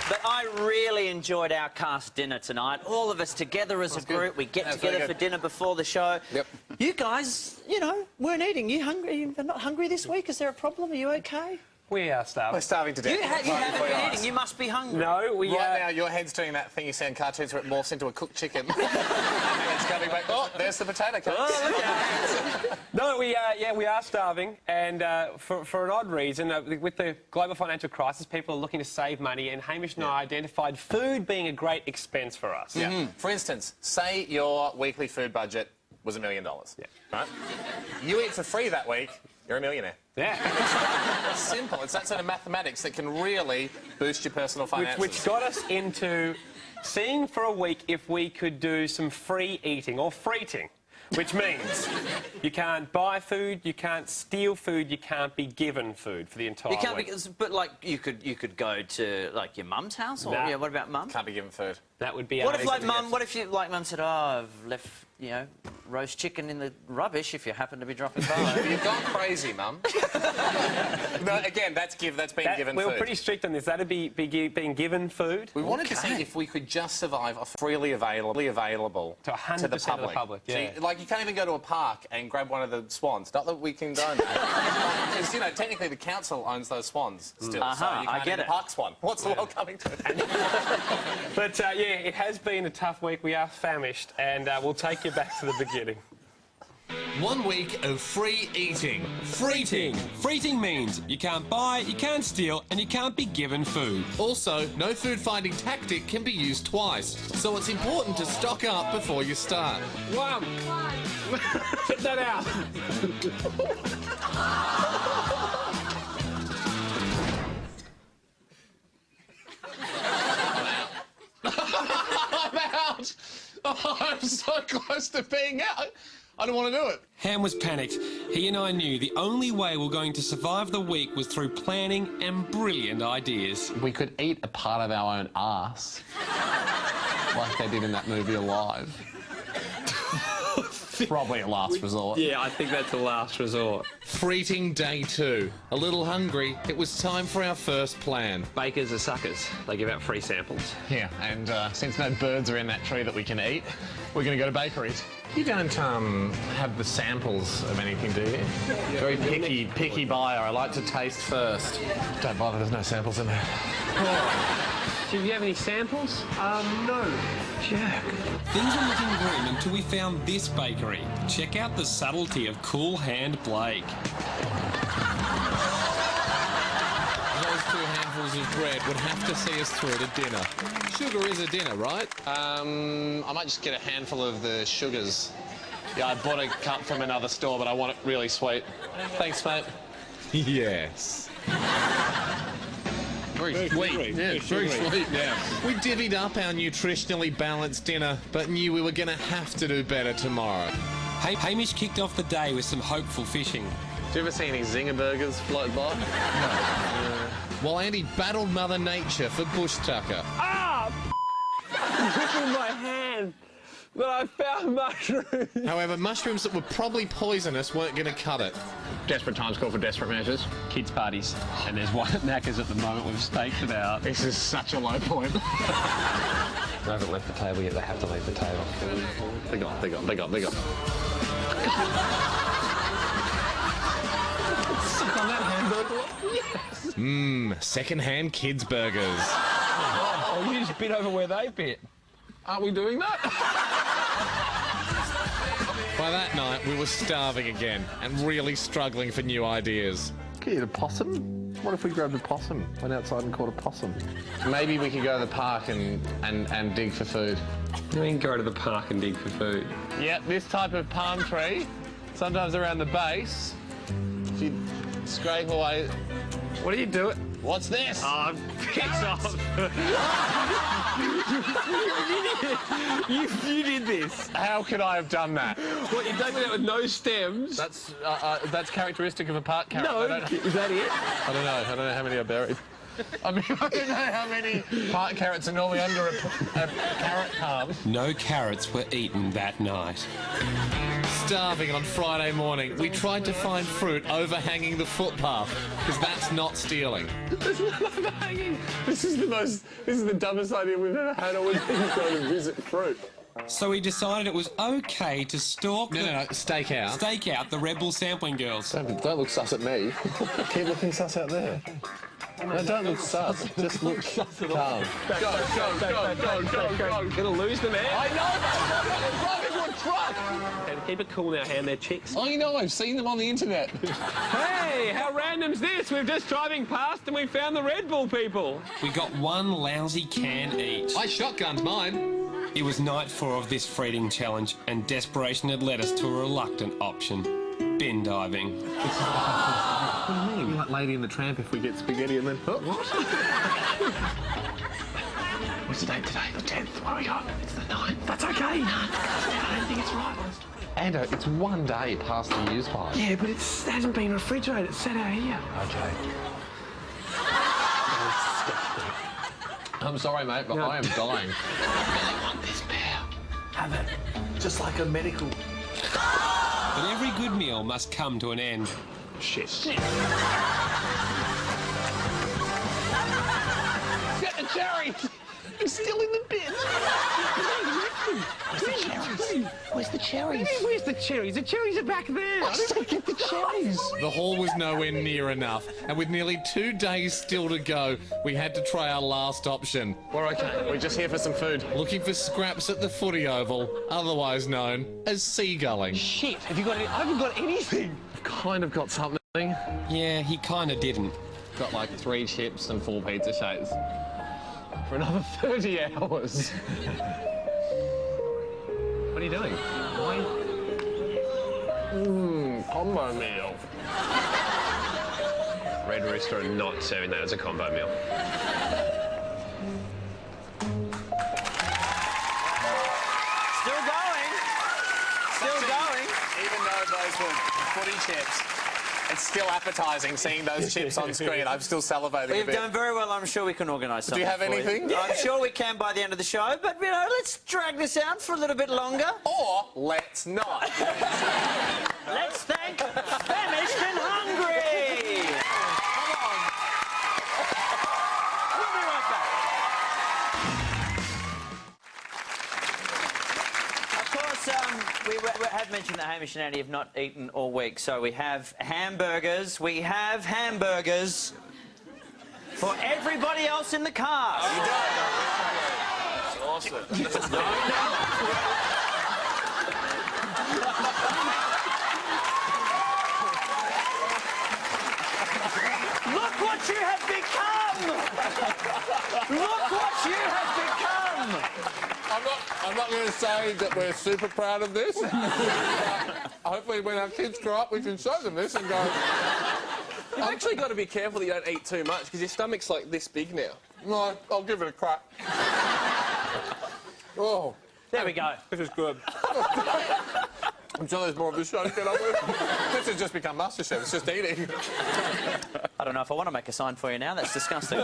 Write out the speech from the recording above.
But I really enjoyed our cast dinner tonight. All of us together as a group. We get together for dinner before the show. Yep. You guys, you know, weren't eating. You hungry? You're not hungry this week? Is there a problem? Are you okay? We are starving. We're starving to death. You haven't been eating. You must be hungry. No, we... Right now, your head's doing that thing you see in cartoons where it morphs into a cooked chicken. And it's coming back. Oh, there's the potato cake. Oh, No, we are starving, and for an odd reason, with the global financial crisis, people are looking to save money, and Hamish and I identified food being a great expense for us. Yeah. For instance, say your weekly food budget was $1 million. Yeah. Right? You eat for free that week, you're a millionaire. Yeah. It's simple. It's that sort of mathematics that can really boost your personal finances. Which got us into seeing for a week if we could do some free eating, or freeting. Which means you can't buy food, you can't steal food, you can't be given food for the entire week. You can't but like you could go to like your mum's house, or yeah, what about mum? Can't be given food. That would be. What if like mum? What if you like mum said, "Oh, I've left roast chicken in the rubbish." If you happen to be dropping by, you've gone crazy, mum. No, again, that's being given food. We were pretty strict on this. That'd be being given food. We wanted to see if we could just survive freely available to 100% to the of the public. Yeah. So, like, you can't even go to a park and grab one of the swans. Not that we condone that. Because, you know, technically the council owns those swans still. So you can't get a park swan. What's the world coming to? But, yeah, it has been a tough week. We are famished, and we'll take you back to the beginning. 1 week of free eating. Freeting. Freeting means you can't buy, you can't steal, and you can't be given food. Also, no food-finding tactic can be used twice, so it's important to stock up before you start. One. Get that out. I'm out! Oh, I'm so close to being out. I don't want to do it. Ham was panicked. He and I knew the only way we're going to survive the week was through planning and brilliant ideas. We could eat a part of our own arse, like they did in that movie Alive. Probably a last resort. Yeah, I think that's a last resort. Freeting day 2. A little hungry, it was time for our first plan. Bakers are suckers. They give out free samples. Yeah, and since no birds are in that tree that we can eat, we're going to go to bakeries. You don't have the samples of anything, do you? Very picky buyer. I like to taste first. Don't bother, there's no samples in there. Do you have any samples? No. Jack. Things were looking grim until we found this bakery. Check out the subtlety of Cool Hand Blake. Those 2 handfuls of bread would have to see us through to dinner. Sugar is a dinner, right? I might just get a handful of the sugars. Yeah, I bought a cup from another store, but I want it really sweet. Thanks, mate. Yes. Very sweet. Yeah, very sweet, yeah. We divvied up our nutritionally balanced dinner, but knew we were going to have to do better tomorrow. Hamish kicked off the day with some hopeful fishing. Do you ever see any zinger burgers float by? No. While Andy battled Mother Nature for bush tucker. Ah! It's in my hand. But I found mushrooms. However, mushrooms that were probably poisonous weren't going to cut it. Desperate times call for desperate measures. Kids' parties. And there's one at Macca's at the moment. We've staked it out. This is such a low point. They haven't left the table yet. They have to leave the table. They got. Suck on that hamburger. Yes. Mmm, second-hand kids' burgers. Oh, you just bit over where they bit. Aren't we doing that? By that night, we were starving again and really struggling for new ideas. Could you eat a possum? What if we grabbed a possum, went outside and caught a possum? Maybe we could go to the park and dig for food. You mean go to the park and dig for food? Yeah, this type of palm tree, sometimes around the base, if you scrape away... What are you doing? What's this? Oh, piss off. You did this. How could I have done that? What, you dug that with no stems? That's characteristic of a park carrot. No, is that it? I don't know how many I buried. I mean, I don't know how many park carrots are normally under a carrot palm. No carrots were eaten that night. Starving on Friday morning, we tried to find fruit overhanging the footpath, because that's not stealing. This is the dumbest idea we've ever had. I was going to visit fruit. So we decided it was okay to stalk... No, stake out. Stake out the rebel sampling girls. Don't look sus at me. Keep looking sus out there. No, don't look sus. Just look calm. Go. Gonna lose the man. I know, drive into a truck. And keep it cool now, hand their chicks. I know, I've seen them on the internet. Hey, how random's this? We're just driving past and we found the Red Bull people. We got one lousy can each. I shotgunned mine. It was night 4 of this freeting challenge, and desperation had led us to a reluctant option: bin diving. What do you mean? Like Lady and the Tramp if we get spaghetti and then... Oh, what? What's the date today? The 10th. What do we got? It's the 9th. That's okay. No, I don't think it's right. Ando, it's one day past the use by. Yeah, but it hasn't been refrigerated. It's sat out here. Okay. I'm sorry, mate, but I am dying. I really want this beer. Have it. Just like a medical. But every good meal must come to an end. Shit. Get the cherries! It's still in the bin. Where's the cherries? Where's the cherries? Where's the cherries? The cherries are back there. I don't get the cherries. The haul was nowhere near enough, and with nearly 2 days still to go, we had to try our last option. We're okay. We're just here for some food. Looking for scraps at the footy oval, otherwise known as seagulling. Shit, have you got any? I haven't got anything. I've kind of got something. Yeah, he kind of didn't. Got like 3 chips and 4 pizza shades. For another 30 hours. What are you doing? Why? Combo meal. Red Rooster are not serving that as a combo meal. Still going. Still going. Even though those were footy chips, it's still appetising seeing those chips on screen. I'm still salivating a We've bit. done very well. I'm sure we can organise something. Do you have for anything? I'm sure we can by the end of the show, but, you know, let's drag this out for a little bit longer. Or let's not. Let's thank Hamish and Hungry. Come on. We'll be right back. Of course, we have mentioned that Hamish and Andy have not eaten all week, so we have hamburgers. We have hamburgers for everybody else in the car. That's awesome. Look what you have become! Look what you have become! I'm not going to say that we're super proud of this. Hopefully when our kids grow up, we can show them this and go... You've actually got to be careful that you don't eat too much, because your stomach's like this big now. No, I'll give it a crack. Oh. There we go. This is good. I'm sure there's more of this show to get on with. This has just become MasterChef. It's just eating. I don't know if I want to make a sign for you now. That's disgusting.